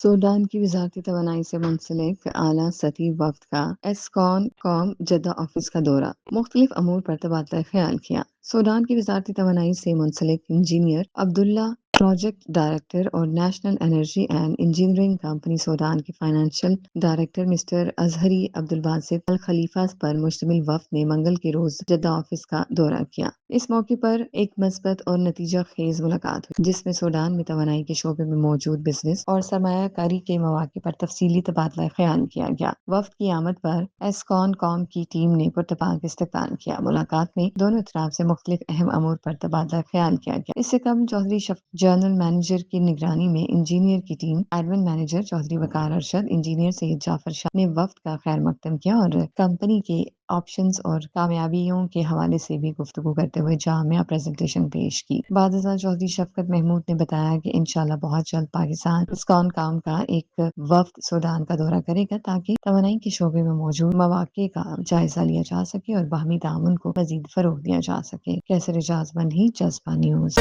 Sudan کی وزارتی توانائی سے منسلک اعلیٰ سطحی وفد کا ایسکون کام جدہ آفس کا دورہ، مختلف امور پر تبادلہ خیال کیا۔ سوڈان کی وزارتی توانائی سے منسلک انجینئر عبداللہ، پروجیکٹ ڈائریکٹر اور national energy and engineering company Sudan کے financial director mister Azhari Abdelbasit Alkhalifa پر مشتمل وفد نے منگل کے روز جدہ آفس کا دورہ کیا۔ اس موقع پر ایک مثبت اور نتیجہ خیز ملاقات ہوئی، جس میں سوڈان میں توانائی کے شعبے میں موجود بزنس اور سرمایہ کاری کے مواقع پر تفصیلی تبادلہ خیال کیا گیا۔ وفد کی آمد پر ایسکون کام کی ٹیم نے پرتپاک استقبال کیا۔ ملاقات میں دونوں اطراف سے مختلف اہم امور پر تبادلہ خیال کیا گیا۔ اس سے قبل چودھری شفیق جنرل مینیجر کی نگرانی میں انجینئر کی ٹیم، ایڈمن مینیجر چودھری وقار ارشد، انجینئر سید جعفر شاہ نے وفد کا خیر مقدم کیا اور کمپنی کے آپشنز اور کامیابیوں کے حوالے سے بھی گفتگو کرتے ہوئے جامع پریزنٹیشن پیش کی۔ بعد ازاں چودھری شفقت محمود نے بتایا کہ انشاءاللہ بہت جلد پاکستان اسکون کام کا ایک وفد سوڈان کا دورہ کرے گا تاکہ توانائی کے شعبے میں موجود مواقع کا جائزہ لیا جا سکے اور باہمی تعاون کو مزید فروغ دیا جا سکے۔ کیسر اعجاز مندی، جذبہ نیوز۔